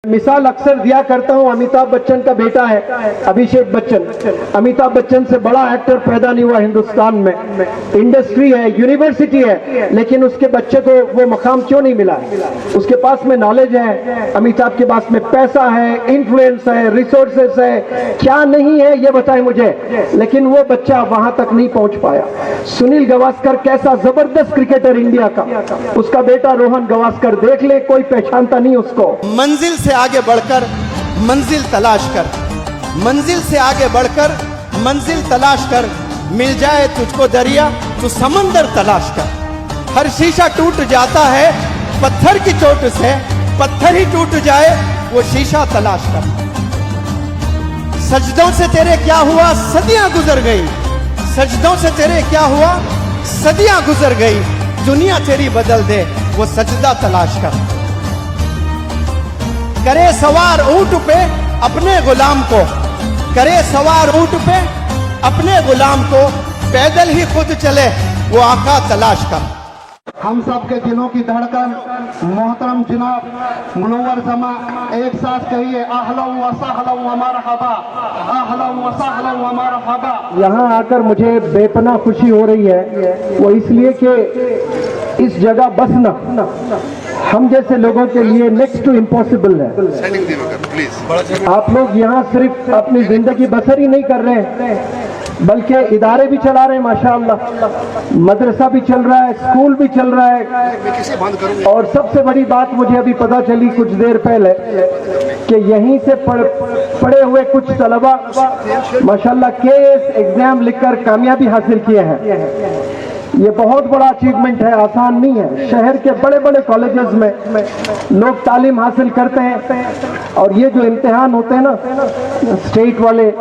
मिसाल अक्सर दिया करता हूं, अमिताभ बच्चन का बेटा है अभिषेक बच्चन। अमिताभ बच्चन से बड़ा एक्टर पैदा नहीं हुआ हिंदुस्तान में। इंडस्ट्री है, यूनिवर्सिटी है, लेकिन उसके बच्चे को वो मकाम क्यों नहीं मिला? उसके पास में नॉलेज है, अमिताभ के पास में पैसा है, इन्फ्लुएंस है, रिसोर्सेस है, क्या नहीं है ये बताएं मुझे, लेकिन वो बच्चा वहां तक नहीं पहुंच पाया। सुनील गावस्कर कैसा जबरदस्त क्रिकेटर इंडिया का, उसका बेटा रोहन गावस्कर देख ले, कोई पहचानता नहीं उसको। मंजिल से आगे बढ़कर मंजिल तलाश कर, मंजिल से आगे बढ़कर मंजिल तलाश कर, मिल जाए तुझको दरिया तो समंदर तलाश कर। हर शीशा टूट जाता है पत्थर की चोट से, पत्थर ही टूट जाए वो शीशा तलाश कर। सजदों से तेरे क्या हुआ सदियां गुजर गई, सजदों से तेरे क्या हुआ सदियां गुजर गई, दुनिया तेरी बदल दे वो सजदा तलाश कर। करे सवार ऊंट पे अपने गुलाम को, करे सवार ऊंट पे अपने गुलाम को, पैदल ही खुद चले वो आका तलाश कर। हम सब के दिलों की धड़कन मोहतरम जनाब मुनव्वर जमा, एक साथ कहिए अहलन व सहलन व मरहबा, अहलन व सहलन व मरहबा। यहाँ आकर मुझे बेपनाह खुशी हो रही है, वो इसलिए कि इस जगह बसना हम जैसे लोगों के लिए नेक्स्ट टू इम्पॉसिबल है। आप लोग यहाँ सिर्फ अपनी जिंदगी बसर ही नहीं कर रहे, बल्कि इदारे भी चला रहे हैं माशाअल्लाह, मदरसा भी चल रहा है, स्कूल भी चल रहा है। और सबसे बड़ी बात मुझे अभी पता चली कुछ देर पहले कि यहीं से पढ़े हुए कुछ तलबा माशाअल्लाह केस एग्जाम लिखकर कामयाबी हासिल किए हैं। ये बहुत बड़ा अचीवमेंट है, आसान नहीं है। शहर के बड़े बड़े कॉलेजेस में लोग तालीम हासिल करते हैं, और ये जो इम्तिहान होते हैं ना स्टेट वाले,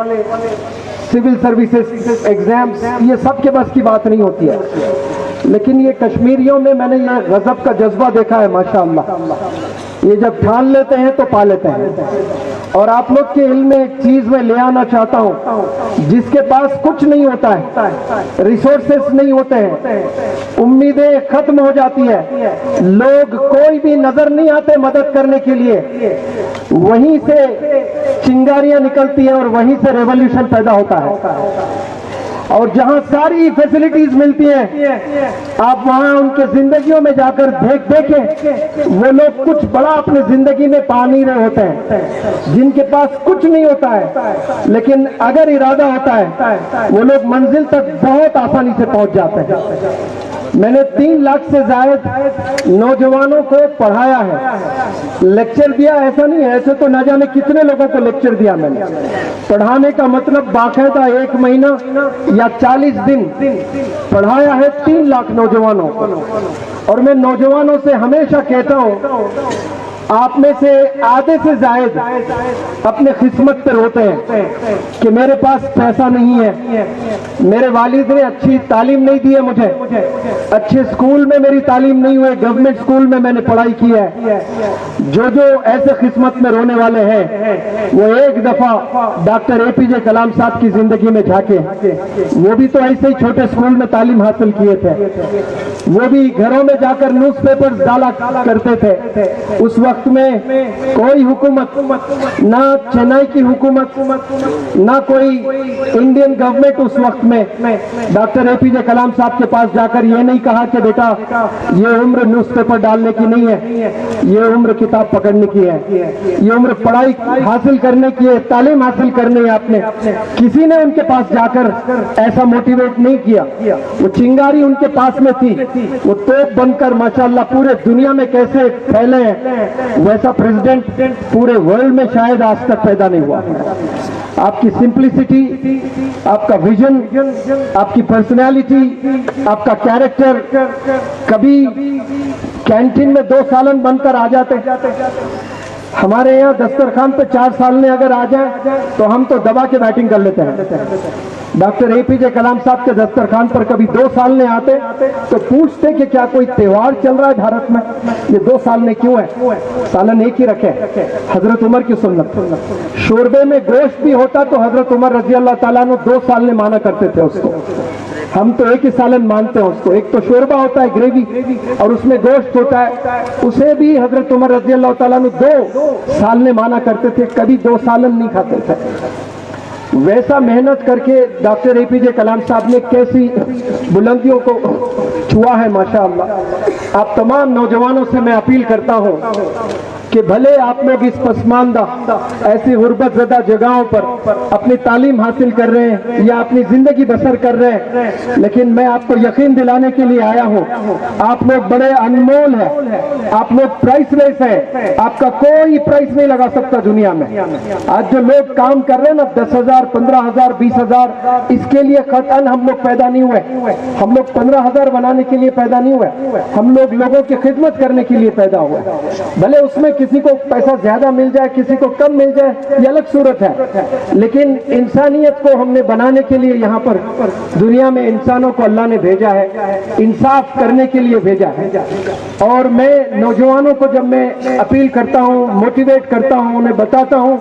सिविल सर्विसेज एग्जाम्स, ये सब के बस की बात नहीं होती है। लेकिन ये कश्मीरियों में मैंने ये गजब का जज्बा देखा है माशाअल्लाह। ये जब ठान लेते हैं तो पा लेते हैं। और आप लोग के इल्म में एक चीज मैं ले आना चाहता हूँ, जिसके पास कुछ नहीं होता है, रिसोर्सेस नहीं होते हैं, उम्मीदें खत्म हो जाती है, लोग कोई भी नजर नहीं आते मदद करने के लिए, वहीं से चिंगारियां निकलती हैं और वहीं से रेवोल्यूशन पैदा होता है। और जहां सारी फैसिलिटीज मिलती हैं, आप वहां उनके जिंदगियों में जाकर देखें, वो लोग कुछ बड़ा अपनी जिंदगी में पा नहीं रहे होते हैं। जिनके पास कुछ नहीं होता है, लेकिन अगर इरादा होता है, वो लोग मंजिल तक बहुत आसानी से पहुंच जाते हैं। मैंने 3 लाख से ज्यादा नौजवानों को पढ़ाया है, लेक्चर दिया, ऐसा नहीं है, ऐसे तो न जाने कितने लोगों को लेक्चर दिया मैंने। पढ़ाने का मतलब बाकायदा 1 महीना या 40 दिन पढ़ाया है 3 लाख नौजवानों को। और मैं नौजवानों से हमेशा कहता हूं, आप में से आधे से ज्यादा अपने किस्मत पर रोते हैं कि मेरे पास पैसा नहीं है, मेरे वालिद ने अच्छी तालीम नहीं दी है मुझे, अच्छे स्कूल में मेरी तालीम नहीं हुई, गवर्नमेंट स्कूल में मैंने पढ़ाई की है। जो ऐसे किस्मत में रोने वाले हैं, वो एक दफा डॉक्टर APJ कलाम साहब की जिंदगी में झांके। वो भी तो ऐसे ही छोटे स्कूल में तालीम हासिल किए थे, वो भी घरों में जाकर न्यूज़पेपर्स डाला करते थे। उस वक्त में कोई हुकूमत, ना चेन्नई की हुकूमत, ना कोई इंडियन गवर्नमेंट उस वक्त में डॉक्टर APJ कलाम साहब के पास जाकर ये नहीं कहा कि बेटा ये उम्र न्यूज़पेपर डालने की नहीं है, ये उम्र किताब पकड़ने की है, ये उम्र पढ़ाई हासिल करने की है, तालीम हासिल करनी है। आपने किसी ने उनके पास जाकर ऐसा मोटिवेट नहीं किया। वो चिंगारी उनके पास में थी, वो तोप बनकर माशाअल्लाह पूरे दुनिया में कैसे फैले हैं, वैसा प्रेसिडेंट पूरे वर्ल्ड में शायद आज तक पैदा नहीं हुआ। आपकी सिंप्लिसिटी, आपका विजन, आपकी पर्सनैलिटी, आपका कैरेक्टर, कभी कैंटीन में 2 सालन बनकर आ जाते, हमारे यहाँ दस्तरखान पे 4 साल में अगर आ जाए तो हम तो दबा के बैटिंग कर लेते हैं। डॉक्टर APJ कलाम साहब के दस्तरखान पर कभी 2 साल में आते तो पूछते कि क्या कोई त्योहार चल रहा है भारत में, ये 2 साल में क्यों है, सालन एक ही रखे। हजरत उमर की सुन्नत, शोरबे में गोश्त भी होता तो हजरत उमर रजी अल्लाह ताला अन्हु 2 साल में माना करते थे उसको। हम तो एक ही सालन मानते हैं उसको, एक तो शोरबा होता है ग्रेवी और उसमें गोश्त होता है, उसे भी हजरत उमर रजी अल्लाह ताला अन्हु 2 सालने माना करते थे, कभी 2 सालन नहीं खाते थे। वैसा मेहनत करके डॉक्टर APJ कलाम साहब ने कैसी बुलंदियों को छुआ है माशाअल्लाह। आप तमाम नौजवानों से मैं अपील करता हूँ कि भले आप लोग इस पसमानदा ऐसी गुर्बत ज़दा जगहों पर अपनी तालीम हासिल कर रहे हैं या अपनी जिंदगी बसर कर रहे हैं, लेकिन मैं आपको यकीन दिलाने के लिए आया हूँ, आप लोग बड़े अनमोल हैं, आप लोग प्राइसलेस हैं, आपका कोई प्राइस नहीं लगा सकता दुनिया में। आज जो लोग काम कर रहे हैं ना 10,000, 15,000, 20,000, इसके लिए कतन हम लोग पैदा नहीं हुए, हम लोग 15,000 बनाने के लिए पैदा नहीं हुए, हम लोग लोगों की खिदमत करने के लिए पैदा हुए। भले उसमें किसी को पैसा ज्यादा मिल जाए, किसी को कम मिल जाए, ये अलग सूरत है, लेकिन इंसानियत को हमने बनाने के लिए यहाँ पर दुनिया में इंसानों को अल्लाह ने भेजा है, इंसाफ करने के लिए भेजा है। और मैं नौजवानों को जब मैं अपील करता हूँ, मोटिवेट करता हूँ, उन्हें बताता हूँ,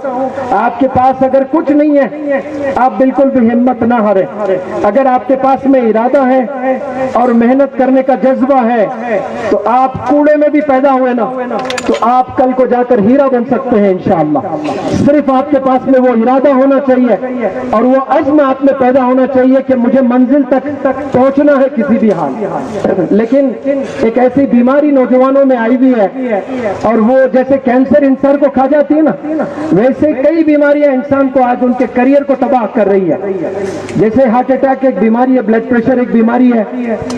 आपके पास अगर कुछ नहीं है आप बिल्कुल भी हिम्मत ना हारे। अगर आपके पास में इरादा है और मेहनत करने का जज्बा है तो आप कूड़े में भी पैदा हुए ना तो आप कल को जाकर हीरा बन सकते हैं इंशाअल्लाह। सिर्फ आपके पास में वो इरादा होना चाहिए और वो अज़्म आप में पैदा होना चाहिए कि मुझे मंजिल तक पहुंचना है किसी भी हाल। लेकिन एक ऐसी बीमारी नौजवानों में आई हुई है और वो जैसे कैंसर इंसान को खा जाती है ना, वैसे कई बीमारियां इंसान को आज उनके करियर को तबाह कर रही है। जैसे हार्ट अटैक एक बीमारी है, ब्लड प्रेशर एक बीमारी है,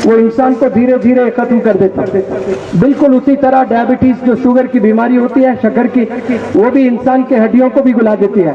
वो इंसान को धीरे धीरे खत्म कर देता है। बिल्कुल उसी तरह डायबिटीज जो शुगर की बीमारी होती है, शक्कर की, वो भी इंसान के हड्डियों को भी गुला देती है।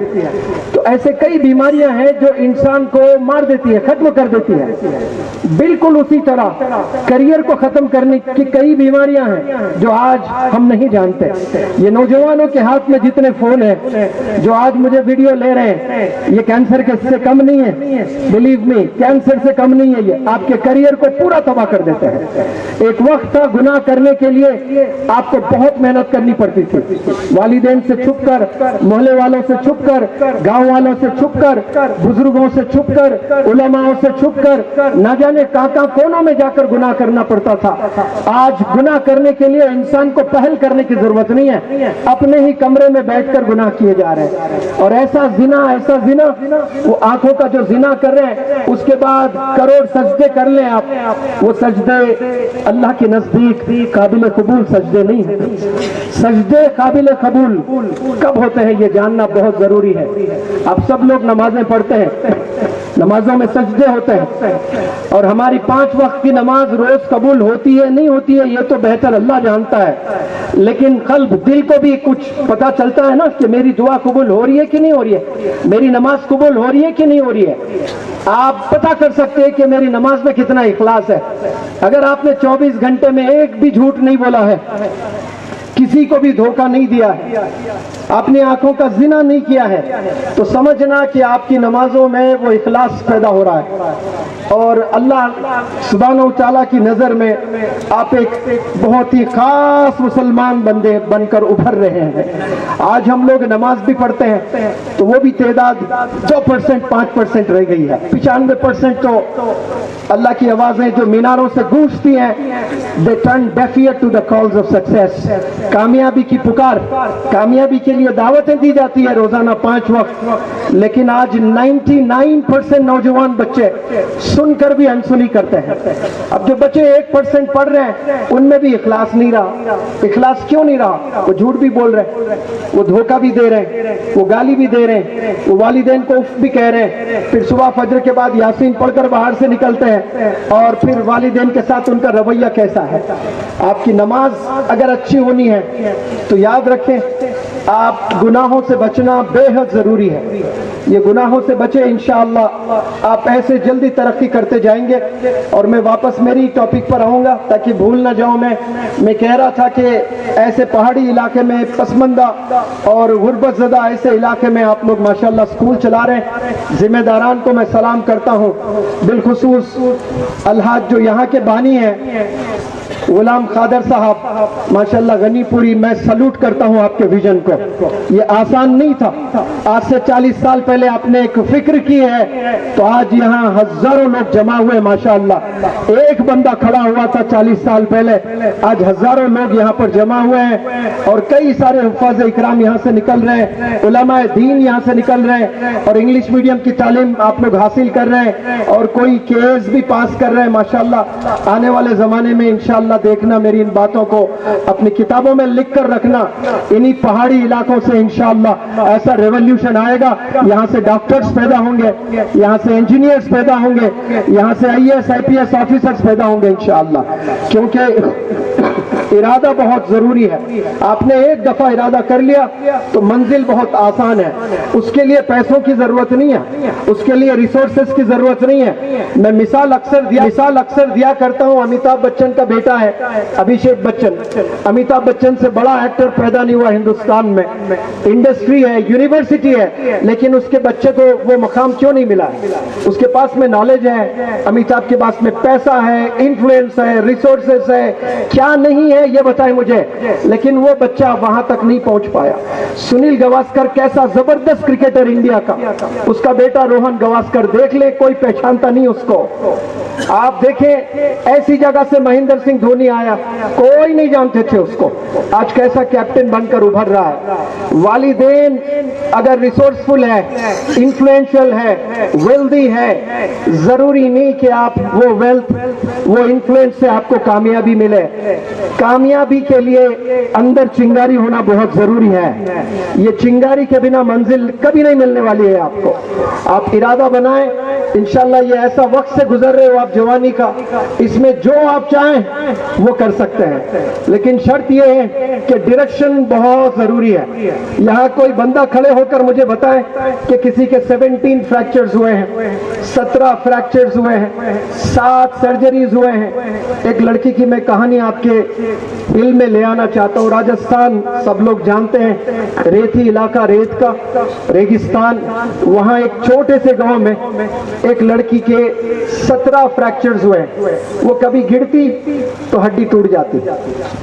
तो ऐसे कई बीमारियां हैं जो इंसान को मार देती है, खत्म कर देती है। बिल्कुल उसी तरह करियर को खत्म करने की कई बीमारियां हैं जो आज हम नहीं जानते। ये नौजवानों के हाथ में जितने फोन हैं जो आज मुझे वीडियो ले रहे हैं, ये कैंसर के से कम नहीं है, बिलीव मी, कैंसर से कम नहीं है। ये आपके करियर को पूरा तबाह कर देते हैं। एक वक्त था गुनाह करने के लिए आपको बहुत मेहनत करनी पड़ती थी, वालिदैन से छुपकर, मोहल्ले वालों से छुपकर, गांव वालों से छुपकर, बुजुर्गों से छुपकर, उलमाओं से छुपकर, ना जाने कहां कोनों में जाकर गुनाह करना पड़ता था। आज गुनाह करने के लिए इंसान को पहल करने की जरूरत नहीं है, अपने ही कमरे में बैठकर गुनाह किए जा रहे हैं। और ऐसा जिना वो आंखों का जो जिना कर रहे हैं, उसके बाद करोड़ सजदे कर लें आप, वो सजदे अल्लाह के नजदीक काबिल कबूल सजदे नहीं है। सजदे काबिल कबूल कब होते हैं ये जानना बहुत जरूरी है। आप सब लोग नमाजें पढ़ते हैं, नमाजों में सजदे होते हैं और हमारी 5 वक्त की नमाज रोज कबूल होती है नहीं होती है ये तो बेहतर अल्लाह जानता है, लेकिन कल्ब, दिल को भी कुछ पता चलता है ना कि मेरी दुआ कबूल हो रही है कि नहीं हो रही है, मेरी नमाज कबूल हो रही है कि नहीं हो रही है। आप पता कर सकते हैं कि मेरी नमाज में कितना इखलास है। अगर आपने 24 घंटे में एक भी झूठ नहीं बोला है, किसी को भी धोखा नहीं दिया है, अपनी आंखों का जिना नहीं किया है, तो समझना कि आपकी नमाजों में वो इखलास पैदा हो रहा है और अल्लाह सुब्हानहू तआला की नजर में आप एक बहुत ही खास मुसलमान बंदे बनकर उभर रहे हैं। आज हम लोग नमाज भी पढ़ते हैं तो वो भी तादाद 2%, 5% रह गई है। 95% तो अल्लाह की आवाजें जो मीनारों से गूंजती हैं, they turn deaf ear to the calls of success. कामयाबी की पुकार, कामयाबी के लिए दावतें दी जाती है रोजाना 5 वक्त, लेकिन आज 99% नौजवान बच्चे सुनकर भी अनसुनी करते हैं। अब जो बच्चे 1% पढ़ रहे हैं उनमें भी इखलास नहीं रहा। इखलास क्यों नहीं रहा? वो झूठ भी बोल रहे हैं, वो धोखा भी दे रहे हैं, वो गाली भी दे रहे हैं, वो वालिदैन को उफ भी कह रहे हैं, फिर सुबह फजर के बाद यासीन पढ़कर बाहर से निकलते हैं और फिर वालिदैन के साथ उनका रवैया कैसा है। आपकी नमाज अगर अच्छी होनी है तो याद रखें, आप गुनाहों से बचना बेहद जरूरी है। ये गुनाहों से बचे, इंशाअल्लाह आप ऐसे जल्दी तरक्की करते जाएंगे। और मैं वापस मेरी टॉपिक पर आऊंगा ताकि भूल ना जाऊं। मैं कह रहा था कि ऐसे पहाड़ी इलाके में, पसमंदा और गुर्बत ज़दा ऐसे इलाके में आप लोग माशाअल्लाह स्कूल चला रहे हैं। जिम्मेदारान को मैं सलाम करता हूं, बिलखुसूस अलहाज जो यहाँ के बानी हैं, गुलाम खादर साहब माशाल्लाह गनीपुरी, मैं सल्यूट करता हूं आपके विजन को। ये आसान नहीं था। आज से 40 साल पहले आपने एक फिक्र की है तो आज यहाँ हजारों लोग जमा हुए माशाल्लाह। एक बंदा खड़ा हुआ था 40 साल पहले, आज हजारों लोग यहाँ पर जमा हुए हैं और कई सारे हुफ़ाज़ इकराम यहाँ से निकल रहे हैं, उलमाए दीन यहाँ से निकल रहे हैं और इंग्लिश मीडियम की तालीम आप लोग हासिल कर रहे हैं और कोई केस भी पास कर रहे हैं माशाल्लाह। आने वाले जमाने में इंशाल्लाह देखना, मेरी इन बातों को अपनी किताबों में लिख कर रखना। इन्हीं पहाड़ी इलाकों से इंशाल्लाह ऐसा रेवोल्यूशन आएगा, यहाँ से डॉक्टर्स पैदा होंगे, यहाँ से इंजीनियर्स पैदा होंगे, यहाँ से IAS IPS ऑफिसर्स पैदा होंगे इंशाल्लाह। क्योंकि इरादा बहुत जरूरी है। आपने एक दफा इरादा कर लिया तो मंजिल बहुत आसान है। उसके लिए पैसों की जरूरत नहीं है, उसके लिए रिसोर्सेज की जरूरत नहीं है। मैं मिसाल अक्सर दिया करता हूं। अमिताभ बच्चन का बेटा है अभिषेक बच्चन। अमिताभ बच्चन से बड़ा एक्टर पैदा नहीं हुआ हिंदुस्तान में। इंडस्ट्री है, यूनिवर्सिटी है, लेकिन उसके बच्चे को वो मकाम क्यों नहीं मिला? उसके पास में नॉलेज है, अमिताभ के पास में पैसा है, इन्फ्लुएंस है, रिसोर्सेज है, क्या नहीं है ये बताएं मुझे, लेकिन वो बच्चा वहां तक नहीं पहुंच पाया। सुनील गावस्कर कैसा जबरदस्त क्रिकेटर इंडिया का, उसका बेटा रोहन गावस्कर देख ले, कोई पहचानता नहीं उसको। आप देखें ऐसी जगह से महेंद्र सिंह धोनी आया, कोई नहीं जानते थे उसको, आज कैसा कैप्टन बनकर उभर रहा है। वालिदैन अगर रिसोर्सफुल है, इन्फ्लुएंशियल है, वेल्दी है, जरूरी नहीं कि आप वो वेल्थ, वो इन्फ्लुएंस से आपको कामयाबी मिले। कामयाबी के लिए अंदर चिंगारी होना बहुत जरूरी है। ये चिंगारी के बिना मंजिल कभी नहीं मिलने वाली है आपको। आप इरादा बनाएं, इंशाल्लाह ये ऐसा वक्त से गुजर रहे हो आप जवानी का, इसमें जो आप चाहें वो कर सकते हैं, लेकिन शर्त ये है कि डायरेक्शन बहुत जरूरी है। यहाँ कोई बंदा खड़े होकर मुझे बताए कि किसी के 17 फ्रैक्चर्स हुए हैं, 17 फ्रैक्चर्स हुए हैं, 7 सर्जरीज हुए हैं। एक लड़की की मैं कहानी आपके इल्म में ले आना चाहता हूँ। राजस्थान सब लोग जानते हैं, रेती इलाका, रेत का रेगिस्तान, वहाँ एक छोटे से गांव में एक लड़की के 17 फ्रैक्चर्स हुए। वो कभी गिरती तो हड्डी टूट जाती,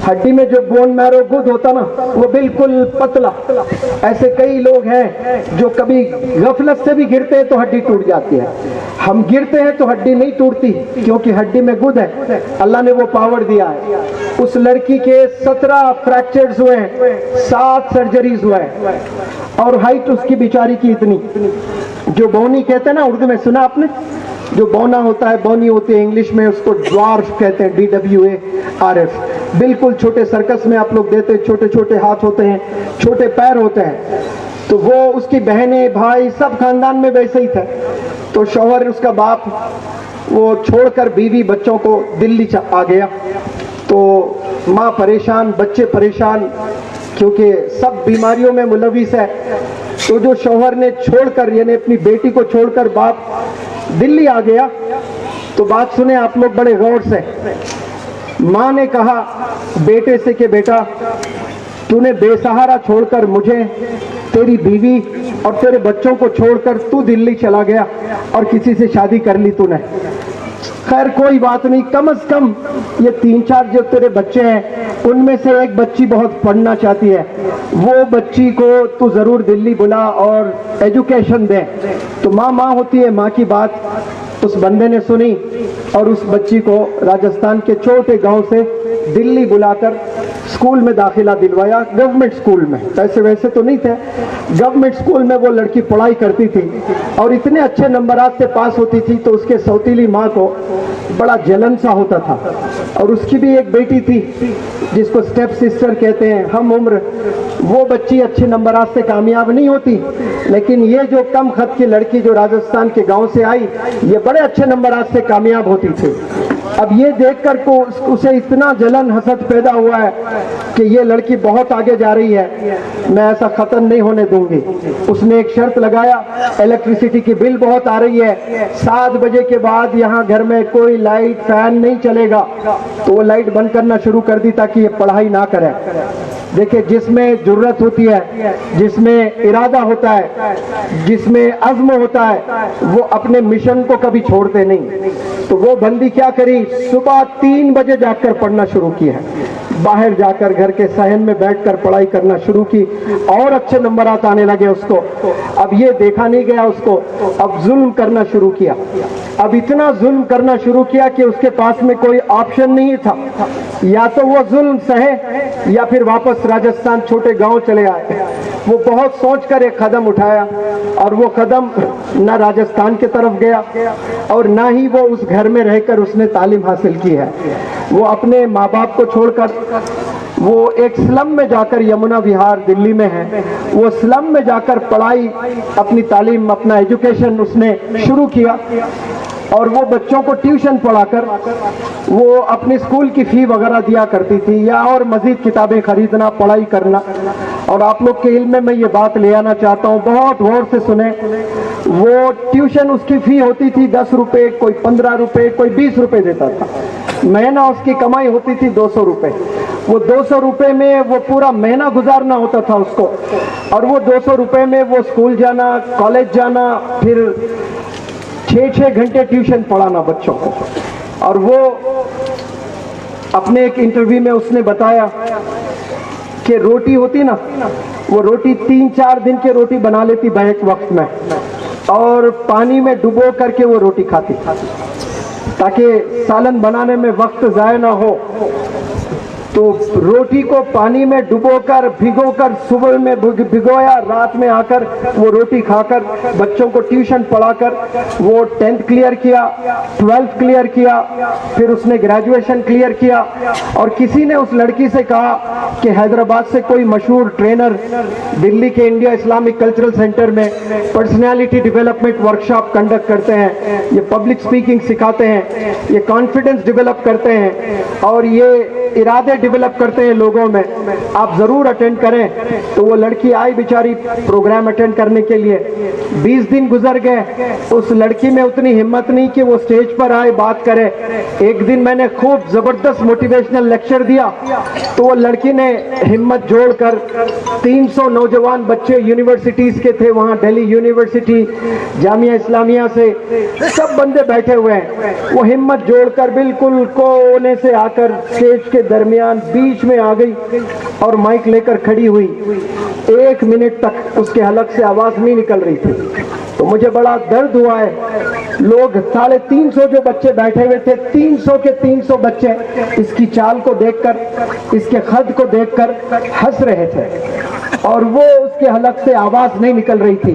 हड्डी में जो बोन मैरो गुद होता ना वो बिल्कुल पतला। ऐसे कई लोग हैं जो कभी गफलत से भी गिरते हैं तो हड्डी टूट जाती है। हम गिरते हैं तो हड्डी नहीं टूटती क्योंकि हड्डी में गुद है, अल्लाह ने वो पावर दिया है। उस लड़की के 17 फ्रैक्चर्स हुए हैं, 7 सर्जरीज हुए हैं और हाइट उसकी बिचारी की इतनी, जो बौनी कहते हैं ना उर्दू में, सुना आपने? जो बौना होता है, बौनी होती है इंग्लिश में, उसको ड्वार्फ कहते हैं, DWARF। बिल्कुल छोटे सर्कस में आप लोग देते हैं, छोटे छोटे हाथ होते हैं, छोटे पैर होते हैं। तो वो उसकी बहनें भाई सब खानदान में वैसे ही थे। तो शौहर उसका बाप वो छोड़कर बीवी बच्चों को दिल्ली आ गया। तो माँ परेशान, बच्चे परेशान, क्योंकि सब बीमारियों में मुलविस है। तो जो शौहर ने छोड़कर, यानी अपनी बेटी को छोड़कर बाप दिल्ली आ गया, तो बात सुने आप लोग बड़े गौर से। माँ ने कहा बेटे से कि बेटा तूने बेसहारा छोड़कर मुझे, तेरी बीवी और तेरे बच्चों को छोड़कर तू दिल्ली चला गया और किसी से शादी कर ली तूने। खैर कोई बात नहीं, कम से कम ये 3-4 जो तेरे बच्चे हैं उनमें से एक बच्ची बहुत पढ़ना चाहती है, वो बच्ची को तू जरूर दिल्ली बुला और एजुकेशन दे। तो माँ होती है, माँ की बात उस बंदे ने सुनी और उस बच्ची को राजस्थान के छोटे गांव से दिल्ली बुलाकर स्कूल में दाखिला दिलवाया, गवर्नमेंट स्कूल में। पैसे वैसे तो नहीं थे, गवर्नमेंट स्कूल में वो लड़की पढ़ाई करती थी और इतने अच्छे नंबरात से पास होती थी तो उसके सौतीली माँ को बड़ा जलन सा होता था। और उसकी भी एक बेटी थी जिसको स्टेप सिस्टर कहते हैं, हम उम्र। वो बच्ची अच्छे नंबरात से कामयाब नहीं होती, लेकिन ये जो कम खत की लड़की जो राजस्थान के गांव से आई, ये बड़े अच्छे नंबरात से कामयाब होती थी। अब ये देखकर को उसे इतना जलन हसद पैदा हुआ है कि ये लड़की बहुत आगे जा रही है, मैं ऐसा खत्म नहीं होने दूंगी। उसने एक शर्त लगाया, इलेक्ट्रिसिटी की बिल बहुत आ रही है, 7 बजे के बाद यहाँ घर में कोई लाइट फैन नहीं चलेगा। तो वो लाइट बंद करना शुरू कर दी ताकि ये पढ़ाई ना करे। देखिए, जिसमें जुर्रत होती है, जिसमें इरादा होता है, जिसमें अज़्म होता है, वो अपने मिशन को कभी छोड़ते नहीं। तो वो बंदी क्या करी, सुबह 3 बजे जाकर पढ़ना शुरू किया है, बाहर जाकर घर के सहन में बैठकर पढ़ाई करना शुरू की और अच्छे नंबर आने लगे उसको। अब ये देखा नहीं गया उसको, अब जुल्म करना शुरू किया। अब इतना जुल्म करना शुरू किया कि उसके पास में कोई ऑप्शन नहीं था, या तो वो जुल्म सहे या फिर वापस राजस्थान छोटे गांव चले आए। वो बहुत सोचकर एक कदम उठाया और वो कदम ना राजस्थान की तरफ गया और ना ही वो उस घर में रहकर उसने तालीम हासिल की है। वो अपने माँ बाप को छोड़कर वो एक स्लम में जाकर, यमुना विहार दिल्ली में है, वो स्लम में जाकर पढ़ाई, अपनी तालीम, अपना एजुकेशन उसने शुरू किया। और वो बच्चों को ट्यूशन पढ़ाकर वो अपनी स्कूल की फी वगैरह दिया करती थी, या और मजीद किताबें खरीदना, पढ़ाई करना। और आप लोग के इल्म में मैं ये बात ले आना चाहता हूँ, बहुत गौर से सुने। वो ट्यूशन, उसकी फी होती थी 10 रुपए, कोई 15 रुपए, कोई 20 रुपए देता था। महीना उसकी कमाई होती थी 200 रुपए। वो 200 रुपए में वो पूरा महीना गुजारना होता था उसको, और वो 200 रुपए में वो स्कूल जाना, कॉलेज जाना, फिर 6-6 घंटे ट्यूशन पढ़ाना बच्चों को। और वो अपने एक इंटरव्यू में उसने बताया कि रोटी होती ना, वो रोटी 3-4 दिन की रोटी बना लेती बैक वक्त में, और पानी में डुबो करके वो रोटी खाती ताकि सालन बनाने में वक्त ज़ाया ना हो। तो रोटी को पानी में डुबोकर, भिगोकर, सुबह में भिगोया, रात में आकर वो रोटी खाकर बच्चों को ट्यूशन पढ़ाकर वो 10th क्लियर किया, 12th क्लियर किया, फिर उसने ग्रेजुएशन क्लियर किया। और किसी ने उस लड़की से कहा कि हैदराबाद से कोई मशहूर ट्रेनर दिल्ली के इंडिया इस्लामिक कल्चरल सेंटर में पर्सनैलिटी डेवलपमेंट वर्कशॉप कंडक्ट करते हैं, ये पब्लिक स्पीकिंग सिखाते हैं, ये कॉन्फिडेंस डेवलप करते हैं, और ये इरादे डेवलप करते हैं लोगों में, आप जरूर अटेंड करें। तो वो लड़की आई बेचारी प्रोग्राम अटेंड करने के लिए। 20 दिन गुजर गए, उस लड़की में उतनी हिम्मत नहीं कि वो स्टेज पर आए, बात करे। एक दिन मैंने खूब जबरदस्त मोटिवेशनल लेक्चर दिया, तो वो लड़की ने हिम्मत जोड़कर 300 नौजवान बच्चे यूनिवर्सिटीज के थे वहाँ, दिल्ली यूनिवर्सिटी, जामिया इस्लामिया से, सब बंदे बैठे हुए हैं। वो हिम्मत जोड़कर बिल्कुल कोने से आकर स्टेज के दरमियान बीच में आ गई और माइक लेकर खड़ी हुई। 1 मिनट तक उसके हलक से आवाज नहीं निकल रही थी। तो मुझे बड़ा दर्द हुआ है। लोग 350 जो बच्चे बैठे हुए थे, 300 के 300 बच्चे इसकी चाल को देखकर, इसके खद को देखकर हंस रहे थे, और वो उसके हलक से आवाज नहीं निकल रही थी।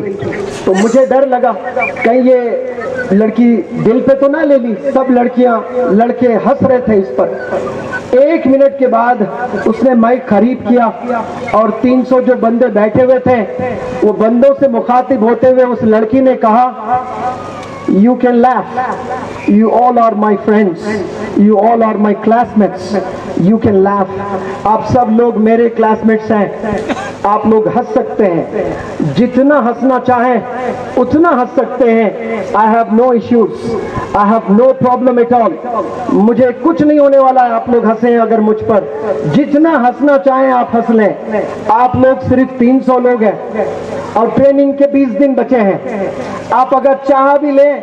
तो मुझे डर लगा कहीं ये लड़की दिल पे तो ना ले ली। सब लड़कियां, लड़के हंस रहे थे इस पर। 1 मिनट के बाद उसने माइक खरीद किया और 300 जो बंदे बैठे हुए थे, वो बंदों से मुखातिब होते हुए उस लड़की ने कहा, You can laugh. You all are my friends. You all are my classmates. You can laugh. आप सब लोग मेरे क्लासमेट्स हैं, आप लोग हंस सकते हैं, जितना हंसना चाहें उतना हंस सकते हैं। I have no issues. I have no problem at all. मुझे कुछ नहीं होने वाला है, आप लोग हंसें अगर मुझ पर, जितना हंसना चाहें आप हंस लें। आप लोग सिर्फ 300 लोग हैं और ट्रेनिंग के 20 दिन बचे हैं। आप अगर चाह भी लें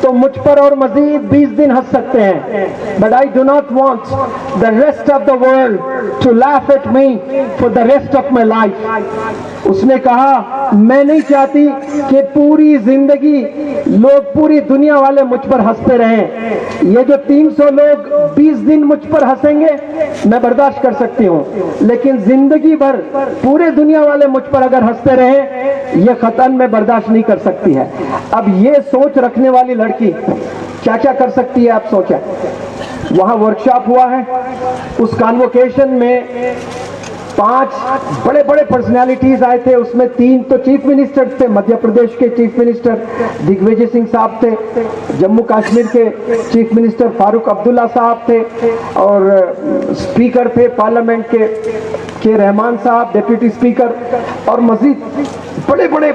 तो मुझ पर और मजीद 20 दिन हंस सकते हैं। But I do not want the rest of the world to laugh at me for the rest of my life. उसने कहा, मैं नहीं चाहती कि पूरी जिंदगी लोग, पूरी दुनिया वाले मुझ पर हंसते रहें। ये जो 300 लोग 20 दिन मुझ पर हंसेंगे मैं बर्दाश्त कर सकती हूँ, लेकिन जिंदगी भर पूरे दुनिया वाले मुझ पर अगर हंसते रहें, ये खतन मैं बर्दाश्त नहीं कर सकती है। अब ये सोच रखने वाली लड़की क्या क्या कर सकती है आप सोचा। वहां वर्कशॉप हुआ है, उस कॉन्वोकेशन में 5 बड़े बड़े पर्सनालिटीज आए थे। उसमें 3 तो चीफ मिनिस्टर थे, मध्य प्रदेश के चीफ मिनिस्टर दिग्विजय सिंह साहब थे, जम्मू कश्मीर के चीफ मिनिस्टर फारूक अब्दुल्ला साहब थे, और स्पीकर थे पार्लियामेंट के रहमान साहब, डिप्टी स्पीकर, और मजीद बड़े बड़े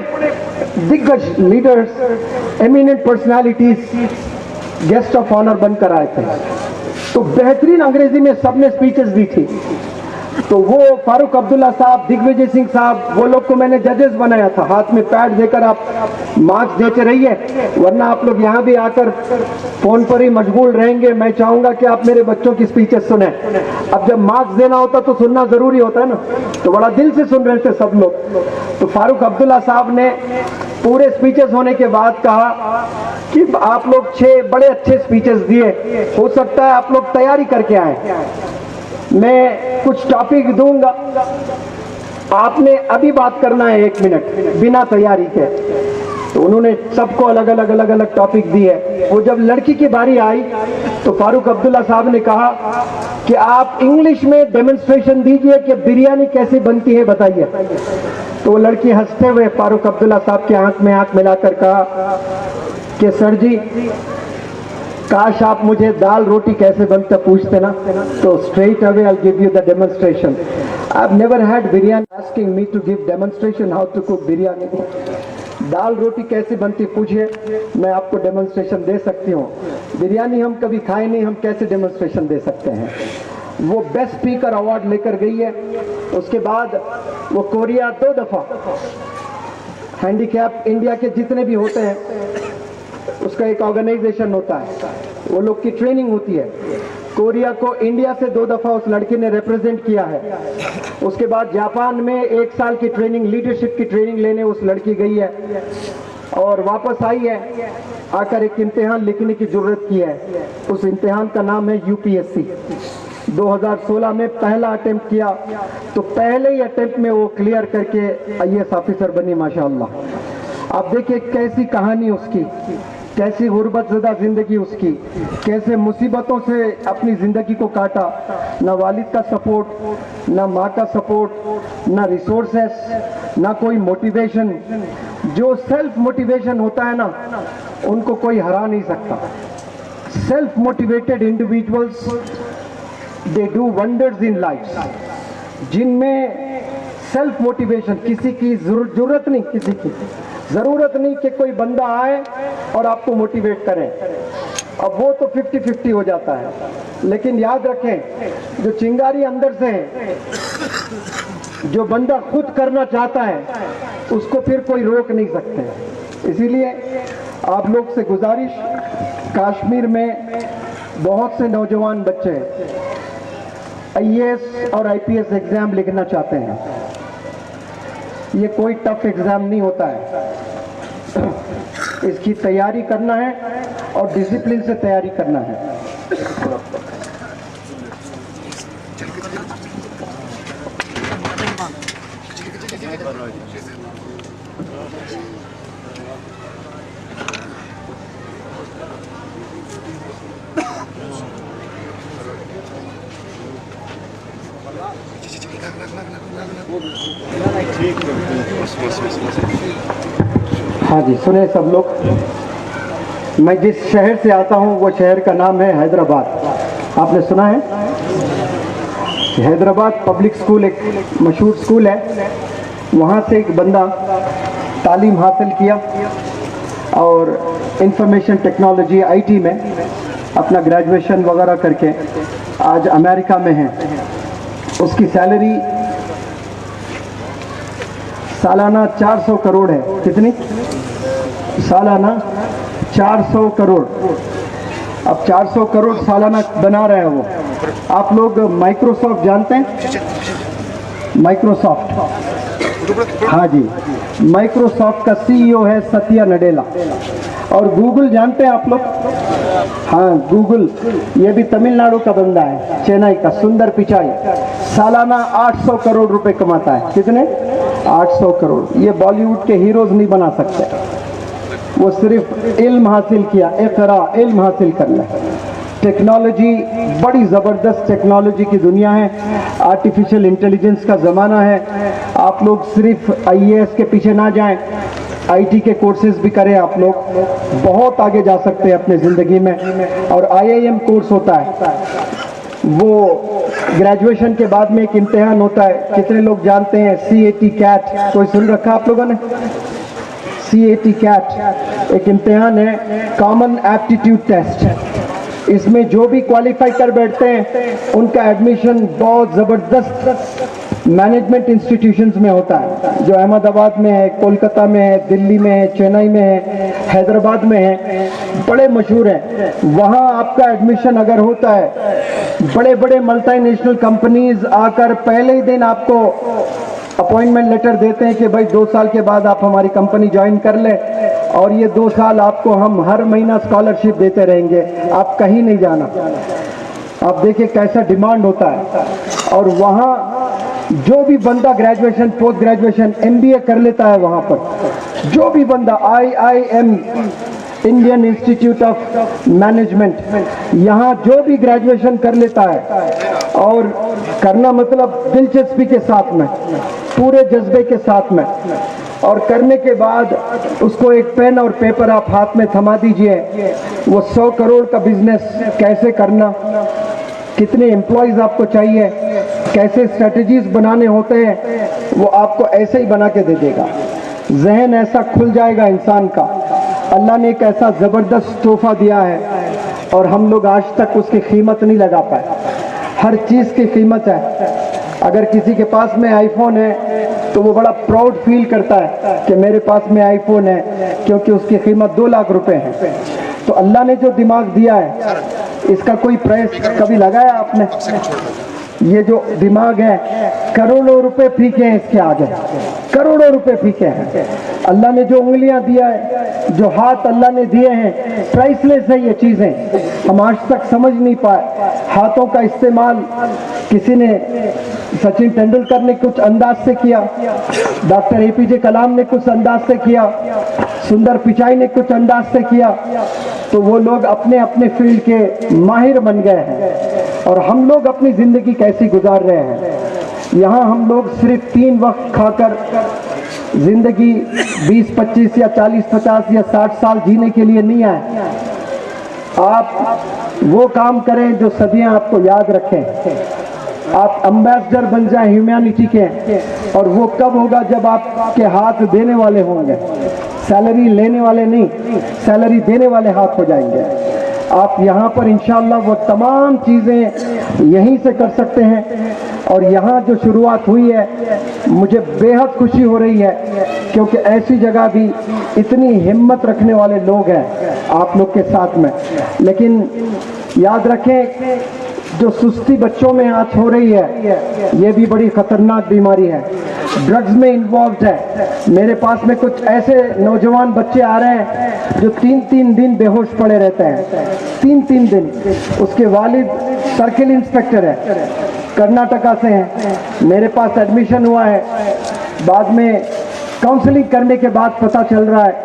दिग्गज leaders, eminent personalities guest of honour बनकर आए थे। तो बेहतरीन अंग्रेजी में सबने स्पीचेस दी थी। तो वो फारूक अब्दुल्ला साहब, दिग्विजय सिंह साहब, वो लोग को मैंने जजेस बनाया था। हाथ में पैड देकर आप मार्क्स देते रहिए, वरना आप लोग यहाँ भी आकर फोन पर ही मशगूल रहेंगे। मैं चाहूंगा कि आप मेरे बच्चों की स्पीचेस सुने। अब जब मार्क्स देना होता तो सुनना जरूरी होता है ना, तो बड़ा दिल से सुन रहे थे सब लोग। तो फारूक अब्दुल्ला साहब ने पूरे स्पीचेस होने के बाद कहा कि आप लोग 6 बड़े अच्छे स्पीचेस दिए, हो सकता है आप लोग तैयारी करके आए। मैं कुछ टॉपिक दूंगा, आपने अभी बात करना है 1 मिनट बिना तैयारी के। तो उन्होंने सबको अलग अलग टॉपिक दिए। वो जब लड़की की बारी आई तो फारूक अब्दुल्ला साहब ने कहा कि आप इंग्लिश में डेमोन्स्ट्रेशन दीजिए कि बिरयानी कैसे बनती है, बताइए। तो वो लड़की हंसते हुए फारूक अब्दुल्ला साहब के आंख में आंख मिलाकर कहा कि सर जी, काश आप मुझे दाल रोटी कैसे बनता पूछते ना, तो straight away I'll give you the demonstration. I've never had biryani. Asking me to give demonstration how to cook biryani. दाल रोटी कैसे बनती पूछिए, मैं आपको डेमोन्स्ट्रेशन दे सकती हूँ। बिरयानी हम कभी खाए नहीं, हम कैसे डेमोन्स्ट्रेशन दे सकते हैं। वो बेस्ट स्पीकर अवार्ड लेकर गई है। उसके बाद वो कोरिया 2 दफा, हैंडीकैप इंडिया के जितने भी होते हैं उसका एक ऑर्गेनाइजेशन होता है, वो लोग की ट्रेनिंग होती है। कोरिया को इंडिया से 2 दफा उस लड़की ने रिप्रेजेंट किया है। उसके बाद जापान में 1 साल की ट्रेनिंग, लीडरशिप की ट्रेनिंग लेने उस लड़की गई है और वापस आई है। आकर एक इम्तिहान लिखने की जरूरत की है। उस इम्तिहान का नाम है यूपीएससी। 2016 में पहला अटेम्प्ट किया, तो पहले ही अटेम्प्ट में वो क्लियर करके आईएएस ऑफिसर बनी माशाअल्लाह। आप देखिए कैसी कहानी उसकी, कैसी गुर्बत ज़दा जिंदगी उसकी, कैसे मुसीबतों से अपनी जिंदगी को काटा। ना वालिद का सपोर्ट, ना माँ का सपोर्ट, ना रिसोर्सेस, ना कोई मोटिवेशन। जो सेल्फ मोटिवेशन होता है ना, उनको कोई हरा नहीं सकता। Self motivated individuals they do wonders in life. जिनमें सेल्फ मोटिवेशन, किसी की जरूरत नहीं, किसी की जरूरत नहीं कि कोई बंदा आए और आपको मोटिवेट करे। अब वो तो 50-50 हो जाता है, लेकिन याद रखें जो चिंगारी अंदर से है, जो बंदा खुद करना चाहता है उसको फिर कोई रोक नहीं सकते। इसीलिए आप लोग से गुजारिश, कश्मीर में बहुत से नौजवान बच्चे आईएएस और आईपीएस एग्जाम लिखना चाहते हैं। ये कोई टफ एग्जाम नहीं होता है, इसकी तैयारी करना है और डिसिप्लिन से तैयारी करना है। हाँ जी, सुने सब लोग। मैं जिस शहर से आता हूँ वो शहर का नाम है हैदराबाद। आपने सुना है? हैदराबाद पब्लिक स्कूल एक मशहूर स्कूल है। वहाँ से एक बंदा तालीम हासिल किया और इंफॉर्मेशन टेक्नोलॉजी आईटी में अपना ग्रेजुएशन वगैरह करके आज अमेरिका में है। उसकी सैलरी सालाना 400 करोड़ है। कितनी? सालाना 400 करोड़। अब 400 करोड़ सालाना बना रहे हैं वो। आप लोग माइक्रोसॉफ्ट जानते हैं? माइक्रोसॉफ्ट, हाँ जी, माइक्रोसॉफ्ट का सीईओ है सत्या नडेला। और गूगल जानते हैं आप लोग? हाँ, गूगल, ये भी तमिलनाडु का बंदा है, चेन्नई का, सुंदर पिचाई। सालाना 800 करोड़ रुपए कमाता है। कितने? 800 करोड़। ये बॉलीवुड के हीरोज नहीं बना सकते। वो सिर्फ इल्म हासिल किया, इक़रा, इल्म हासिल करना। टेक्नोलॉजी, बड़ी ज़बरदस्त टेक्नोलॉजी की दुनिया है। आर्टिफिशियल इंटेलिजेंस का ज़माना है। आप लोग सिर्फ आईएएस के पीछे ना जाएं, आईटी के कोर्सेज भी करें। आप लोग बहुत आगे जा सकते हैं अपने ज़िंदगी में। और आईआईएम कोर्स होता है, वो ग्रेजुएशन के बाद में एक इम्तिहान होता है। कितने लोग जानते हैं? CAT कैट, कोई सुन रखा आप लोगों ने? CAT कैट एक इम्तिहान है, कॉमन एप्टीट्यूड टेस्ट। इसमें जो भी क्वालिफाई कर बैठते हैं उनका एडमिशन बहुत ज़बरदस्त मैनेजमेंट इंस्टीट्यूशंस में होता है, जो अहमदाबाद में है, कोलकाता में है, दिल्ली में है, चेन्नई में है, हैदराबाद में है, बड़े मशहूर हैं। वहाँ आपका एडमिशन अगर होता है, बड़े बड़े मल्टीनेशनल कंपनीज आकर पहले ही दिन आपको अपॉइंटमेंट लेटर देते हैं कि भाई 2 साल के बाद आप हमारी कंपनी ज्वाइन कर लें और ये 2 साल आपको हम हर महीना स्कॉलरशिप देते रहेंगे, आप कहीं नहीं जाना। आप देखिए कैसा डिमांड होता है। और वहाँ जो भी बंदा ग्रेजुएशन, पोस्ट ग्रेजुएशन, MBA कर लेता है, वहाँ पर जो भी बंदा IIM, Indian institute of management, यहाँ जो भी ग्रेजुएशन कर लेता है, और करना मतलब दिलचस्पी के साथ में, पूरे जज्बे के साथ में, और करने के बाद उसको एक पेन और पेपर आप हाथ में थमा दीजिए, वो 100 करोड़ का बिजनेस कैसे करना, कितने एम्प्लॉयज़ आपको चाहिए, कैसे स्ट्रेटजीज बनाने होते हैं, वो आपको ऐसे ही बना के दे देगा। जहन ऐसा खुल जाएगा इंसान का। अल्लाह ने एक ऐसा ज़बरदस्त तोहफा दिया है और हम लोग आज तक उसकी कीमत नहीं लगा पाए। हर चीज़ की कीमत है। अगर किसी के पास में आईफोन है तो वो बड़ा प्राउड फील करता है कि मेरे पास में आईफोन है, क्योंकि उसकी कीमत 2 लाख रुपए है। तो अल्लाह ने जो दिमाग दिया है, इसका कोई प्राइस कभी लगाया आपने? ये जो दिमाग है, करोड़ों रुपए फीके हैं इसके आगे, करोड़ों रुपए फीके हैं। अल्लाह ने जो उंगलियां दिया है, जो हाथ अल्लाह ने दिए हैं, प्राइसलेस है ये चीज़ें। हम आज तक समझ नहीं पाए। हाथों का इस्तेमाल किसी ने, सचिन तेंदुलकर ने कुछ अंदाज से किया, डॉक्टर APJ कलाम ने कुछ अंदाज से किया, सुंदर पिचाई ने कुछ अंदाज से किया, तो वो लोग अपने अपने फील्ड के माहिर बन गए हैं। और हम लोग अपनी ज़िंदगी कैसी गुजार रहे हैं? यहाँ हम लोग सिर्फ 3 वक्त खाकर ज़िंदगी 20, 25 या 40, 50 या 60 साल जीने के लिए नहीं आए। आप वो काम करें जो सदियां आपको याद रखें। आप एम्बेसडर बन जाएं ह्यूमैनिटी के, और वो कब होगा? जब आपके हाथ देने वाले होंगे, सैलरी लेने वाले नहीं, सैलरी देने वाले हाथ हो जाएंगे। आप यहाँ पर इंशाअल्लाह वो तमाम चीज़ें यहीं से कर सकते हैं। और यहाँ जो शुरुआत हुई है, मुझे बेहद खुशी हो रही है, क्योंकि ऐसी जगह भी इतनी हिम्मत रखने वाले लोग हैं आप लोग के साथ में। लेकिन याद रखें, जो सुस्ती बच्चों में आज हो रही है, ये भी बड़ी खतरनाक बीमारी है, ड्रग्स में इन्वॉल्व है। मेरे पास में कुछ ऐसे नौजवान बच्चे आ रहे हैं जो 3-3 दिन बेहोश पड़े रहते हैं, 3-3 दिन। उसके वालिद सर्किल इंस्पेक्टर है, कर्नाटका से हैं। मेरे पास एडमिशन हुआ है, बाद में काउंसलिंग करने के बाद पता चल रहा है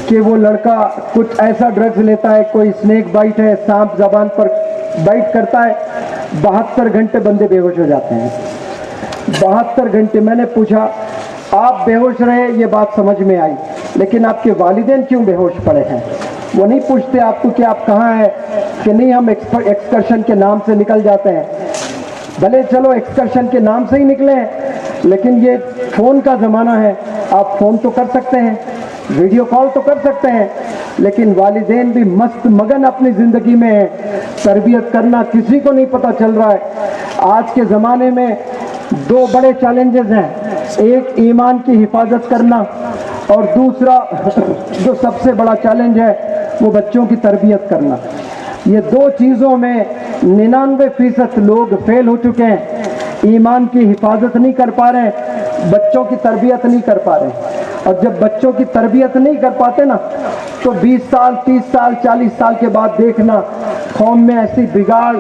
कि वो लड़का कुछ ऐसा ड्रग्स लेता है, कोई स्नेक बाइट है, सांप जबान पर बाइट करता है, 72 घंटे बंदे बेहोश हो जाते हैं। 72 घंटे। मैंने पूछा, आप बेहोश रहे ये बात समझ में आई, लेकिन आपके वालिदैन क्यों बेहोश पड़े हैं? वो नहीं पूछते आपको कि आप कहाँ हैं, कि नहीं हम एक्सकर्शन के नाम से निकल जाते हैं। भले चलो एक्सकर्शन के नाम से ही निकले हैं, लेकिन ये फ़ोन का ज़माना है, आप फ़ोन तो कर सकते हैं, वीडियो कॉल तो कर सकते हैं, लेकिन वालिदैन भी मस्त मगन अपनी ज़िंदगी में है। तरबियत करना किसी को नहीं पता चल रहा है। आज के ज़माने में 2 बड़े चैलेंजेस हैं, एक ईमान की हिफाजत करना, और दूसरा जो सबसे बड़ा चैलेंज है वो बच्चों की तरबियत करना। ये 2 चीज़ों में 99% लोग फेल हो चुके हैं। ईमान की हिफाजत नहीं कर पा रहे, बच्चों की तरबियत नहीं कर पा रहे। और जब बच्चों की तरबियत नहीं कर पाते ना, तो 20 साल, 30 साल, 40 साल के बाद देखना कौम में ऐसी बिगाड़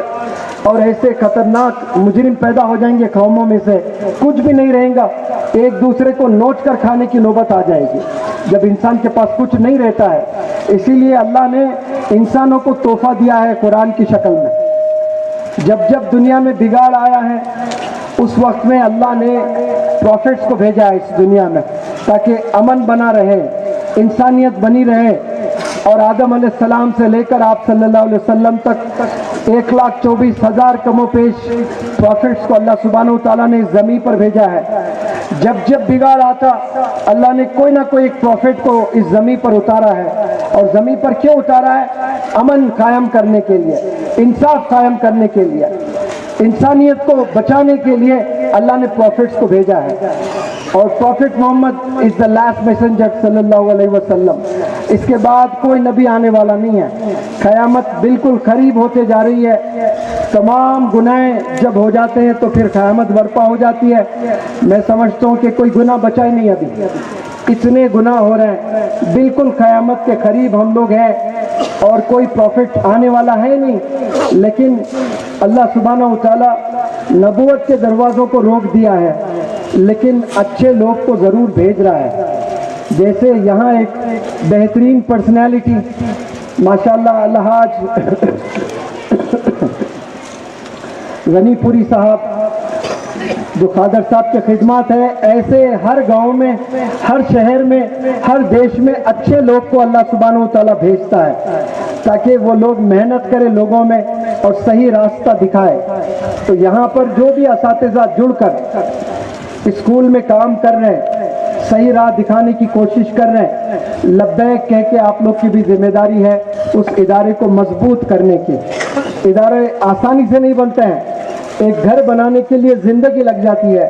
और ऐसे खतरनाक मुजरिम पैदा हो जाएंगे, कौमों में से कुछ भी नहीं रहेगा, एक दूसरे को नोच कर खाने की नौबत आ जाएगी जब इंसान के पास कुछ नहीं रहता है। इसीलिए अल्लाह ने इंसानों को तोहफा दिया है कुरान की शक्ल में। जब जब दुनिया में बिगाड़ आया है, उस वक्त में अल्लाह ने प्रॉफिट्स को भेजा है इस दुनिया में, ताकि अमन बना रहे, इंसानियत बनी रहे। और आदम अलैहिस्सलाम से लेकर आप सल्लल्लाहु अलैहि वसल्लम तक 1,24,000 कमो पेश प्रॉफिट्स को अल्लाह सुब्हानहू तआला ने इस ज़मीन पर भेजा है। जब जब बिगाड़ आता अल्लाह ने कोई ना कोई एक प्रॉफिट को इस ज़मीन पर उतारा है। और ज़मीन पर क्यों उतारा है? अमन कायम करने के लिए, इंसाफ कायम करने के लिए, इंसानियत को बचाने के लिए अल्लाह ने प्रॉफिट्स को भेजा है। और prophet Muhammad is the last messenger सल्लल्लाहु अलैहि वसल्लम। इसके बाद कोई नबी आने वाला नहीं है। क़यामत बिल्कुल करीब होते जा रही है। तमाम गुनाह जब हो जाते हैं तो फिर क़यामत बर्पा हो जाती है। मैं समझता हूँ कि कोई गुनाह बचा ही नहीं अभी, इतने गुनाह हो रहे हैं। बिल्कुल क़यामत के करीब हम लोग हैं और कोई प्रॉफिट आने वाला है नहीं। लेकिन अल्लाह सुब्हानहू व तआला नबूवत के दरवाज़ों को रोक दिया है, लेकिन अच्छे लोग को ज़रूर भेज रहा है। जैसे यहाँ एक बेहतरीन पर्सनैलिटी माशाअल्लाह अलहाज गनीपुरी साहब जो खादर साहब के खिदमत है, ऐसे हर गांव में, हर शहर में, हर देश में अच्छे लोग को अल्लाह सुब्हानहू व तआला भेजता है ताकि वो लोग मेहनत करें लोगों में और सही रास्ता दिखाए। तो यहाँ पर जो भी असातिज़ा जुड़कर स्कूल में काम कर रहे हैं, सही राह दिखाने की कोशिश कर रहे हैं, लब्बैक कह के आप लोग की भी जिम्मेदारी है उस इदारे को मजबूत करने की। इदारे आसानी से नहीं बनते हैं। एक घर बनाने के लिए ज़िंदगी लग जाती है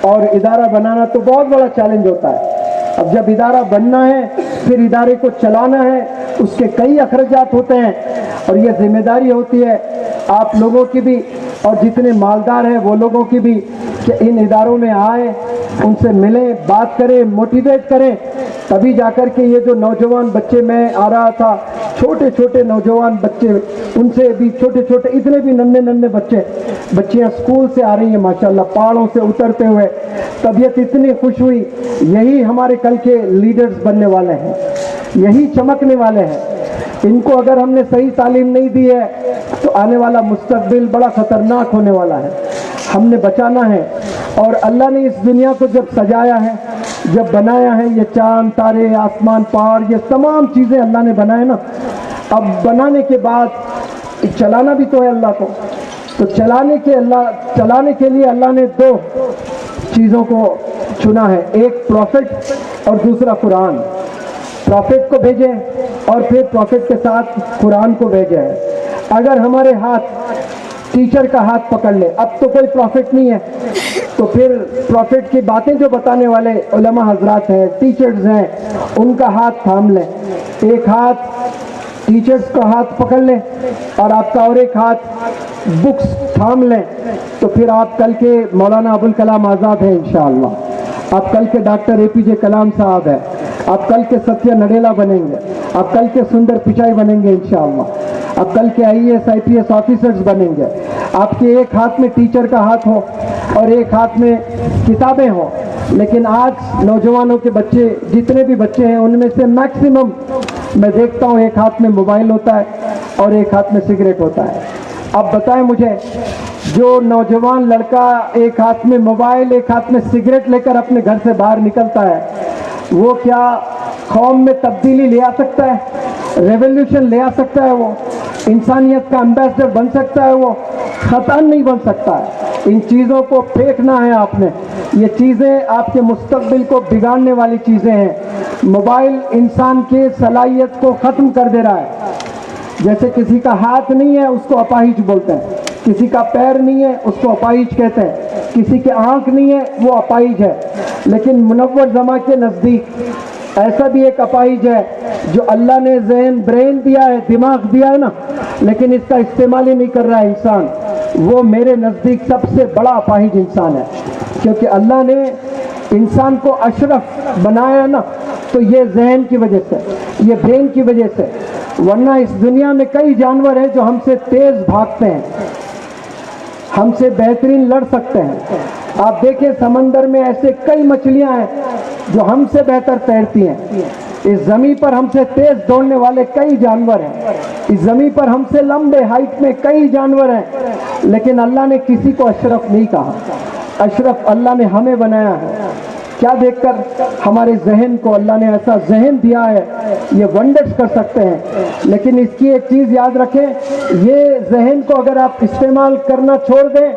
और इदारा बनाना तो बहुत बड़ा चैलेंज होता है। अब जब इदारा बनना है फिर इदारे को चलाना है, उसके कई अखराजात होते हैं और ये जिम्मेदारी होती है आप लोगों की भी और जितने मालदार हैं वो लोगों की भी कि इन इदारों में आए, उनसे मिलें, बात करें, मोटिवेट करें, तभी जाकर के ये जो नौजवान बच्चे, मैं आ रहा था, छोटे छोटे नौजवान बच्चे, उनसे भी छोटे छोटे, इतने भी नन्हे नन्हे बच्चियाँ स्कूल से आ रही हैं माशाल्लाह, पहाड़ों से उतरते हुए, तबीयत इतनी खुश हुई। यही हमारे कल के लीडर्स बनने वाले हैं, यही चमकने वाले हैं। इनको अगर हमने सही तालीम नहीं दी है तो आने वाला मुस्तकबिल बड़ा ख़तरनाक होने वाला है। हमने बचाना है। और अल्लाह ने इस दुनिया को जब सजाया है, जब बनाया है, ये चांद तारे, आसमान, पहाड़, ये तमाम चीज़ें अल्लाह ने बनाए ना। अब बनाने के बाद चलाना भी तो है अल्लाह को। तो चलाने के लिए अल्लाह ने दो चीज़ों को चुना है, एक प्रॉफिट और दूसरा कुरान। प्रॉफिट को भेजे और फिर प्रॉफिट के साथ कुरान को भेजे है। अगर हमारे हाथ टीचर का हाथ पकड़ ले, अब तो कोई प्रॉफिट नहीं है, तो फिर प्रॉफिट की बातें जो बताने वाले उलमा हजरात हैं, टीचर्स हैं, उनका हाथ थाम लें। एक हाथ टीचर्स का हाथ पकड़ लें और आपका और एक हाथ बुक्स थाम लें, तो फिर आप कल के मौलाना अबुल कलाम आज़ाद हैं इंशाअल्लाह। आप कल के डॉक्टर APJ कलाम साहब हैं, आप कल के सत्य नडेला बनेंगे, आप कल के सुंदर पिचाई बनेंगे इंशाअल्लाह, आप कल के IAS IPS ऑफिसर्स बनेंगे। आपके एक हाथ में टीचर का हाथ हो और एक हाथ में किताबें हो। लेकिन आज नौजवानों के बच्चे, जितने भी बच्चे हैं, उनमें से मैक्सिमम मैं देखता हूँ एक हाथ में मोबाइल होता है और एक हाथ में सिगरेट होता है। अब बताएं मुझे, जो नौजवान लड़का एक हाथ में मोबाइल, एक हाथ में सिगरेट लेकर अपने घर से बाहर निकलता है, वो क्या कौम में तब्दीली ले आ सकता है? रेवोल्यूशन ले आ सकता है? वो इंसानियत का एम्बेसडर बन सकता है? वो खतन नहीं बन सकता है। इन चीज़ों को फेंकना है आपने। ये चीज़ें आपके मुस्तकबिल को बिगाड़ने वाली चीज़ें हैं। मोबाइल इंसान के सलाहियत को ख़त्म कर दे रहा है। जैसे किसी का हाथ नहीं है उसको अपाहिज बोलते हैं, किसी का पैर नहीं है उसको अपाहिज कहते हैं, किसी के आँख नहीं है वो अपाहिज है। लेकिन मुनव्वर ज़मा के नज़दीक ऐसा भी एक अपाहिज है जो अल्लाह ने ज़हन, ब्रेन दिया है, दिमाग दिया है ना, लेकिन इसका इस्तेमाल ही नहीं कर रहा है इंसान, वो मेरे नज़दीक सबसे बड़ा अपाहिज इंसान है। क्योंकि अल्लाह ने इंसान को अशरफ बनाया ना, तो ये ज़हन की वजह से, ये ब्रेन की वजह से। वरना इस दुनिया में कई जानवर हैं जो हमसे तेज़ भागते हैं, हमसे बेहतरीन लड़ सकते हैं। आप देखें समंदर में ऐसे कई मछलियां हैं जो हमसे बेहतर तैरती हैं। इस ज़मीन पर हमसे तेज़ दौड़ने वाले कई जानवर हैं, इस ज़मीन पर हमसे लंबे हाइट में कई जानवर हैं, लेकिन अल्लाह ने किसी को अशरफ नहीं कहा। अशरफ अल्लाह ने हमें बनाया है। क्या देखकर? हमारे जहन को अल्लाह ने ऐसा जहन दिया है, ये वंडर्स कर सकते हैं। लेकिन इसकी एक चीज़ याद रखें, ये जहन को अगर आप इस्तेमाल करना छोड़ दें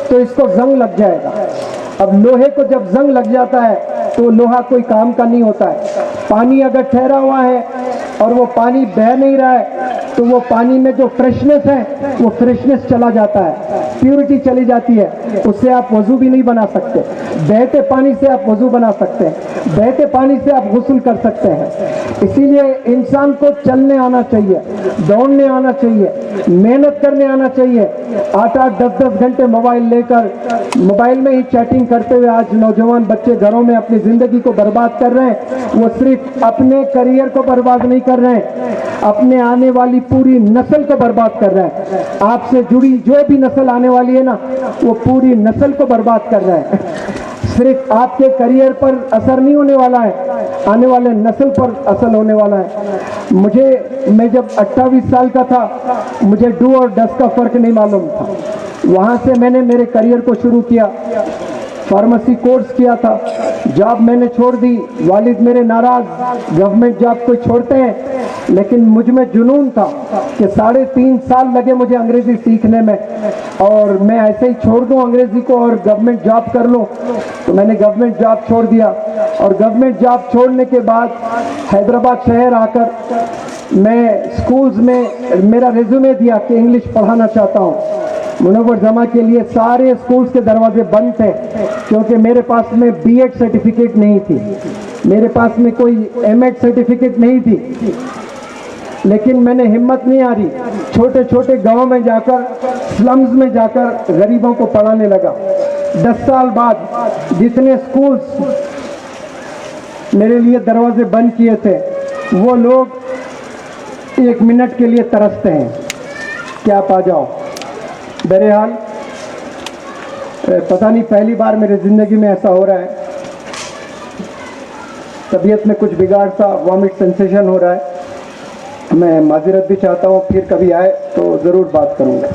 तो इसको जंग लग जाएगा। अब लोहे को जब जंग लग जाता है तो लोहा कोई काम का नहीं होता है। पानी अगर ठहरा हुआ है और वो पानी बह नहीं रहा है तो वो पानी में जो फ्रेशनेस है वो फ्रेशनेस चला जाता है, प्योरिटी चली जाती है, उससे आप वजू भी नहीं बना सकते। बहते पानी से आप वजू बना सकते हैं, बहते पानी से आप गुस्ल कर सकते हैं। इसीलिए इंसान को चलने आना चाहिए, दौड़ने आना चाहिए, मेहनत करने आना चाहिए। 8-8, 10-10 घंटे मोबाइल लेकर मोबाइल में ही चैटिंग करते हुए आज नौजवान बच्चे घरों में अपनी जिंदगी को बर्बाद कर रहे हैं। वो सिर्फ अपने करियर को बर्बाद नहीं कर रहे हैं, अपने आने वाली पूरी नस्ल को बर्बाद कर रहे हैं। आपसे जुड़ी जो भी नस्ल आने वाली है ना, वो पूरी नस्ल को बर्बाद कर रहे हैं। सिर्फ आपके करियर पर असर नहीं होने वाला है, आने वाले नस्ल पर असर होने वाला है। मैं जब 28 साल का था, मुझे डू और डस का फर्क नहीं मालूम था। वहाँ से मैंने मेरे करियर को शुरू किया, फार्मेसी कोर्स किया था, जॉब मैंने छोड़ दी। वालिद मेरे नाराज, गवर्नमेंट जॉब कोई छोड़ते हैं, लेकिन मुझ में जुनून था कि 3.5 साल लगे मुझे अंग्रेजी सीखने में, और मैं ऐसे ही छोड़ दूं अंग्रेजी को और गवर्नमेंट जॉब कर लूं। तो मैंने गवर्नमेंट जॉब छोड़ दिया, और गवर्नमेंट जॉब छोड़ने के बाद हैदराबाद शहर आकर मैं स्कूल्स में मेरा रिज्यूमे दिया कि इंग्लिश पढ़ाना चाहता हूँ। मुनव्वर जमा के लिए सारे स्कूल्स के दरवाजे बंद थे, क्योंकि मेरे पास में बीएड सर्टिफिकेट नहीं थी, मेरे पास में कोई एमएड सर्टिफिकेट नहीं थी। लेकिन मैंने हिम्मत नहीं हारी, छोटे छोटे गांव में जाकर, स्लम्स में जाकर गरीबों को पढ़ाने लगा। 10 साल बाद जितने स्कूल्स मेरे लिए दरवाजे बंद किए थे, वो लोग 1 मिनट के लिए तरसते हैं कि आप आ जाओ। बहरहाल पता नहीं पहली बार मेरी ज़िंदगी में ऐसा हो रहा है, तबीयत में कुछ बिगाड़ सा, वॉमिट सेंसेशन हो रहा है। मैं माजरत भी चाहता हूँ, फिर कभी आए तो ज़रूर बात करूँगा।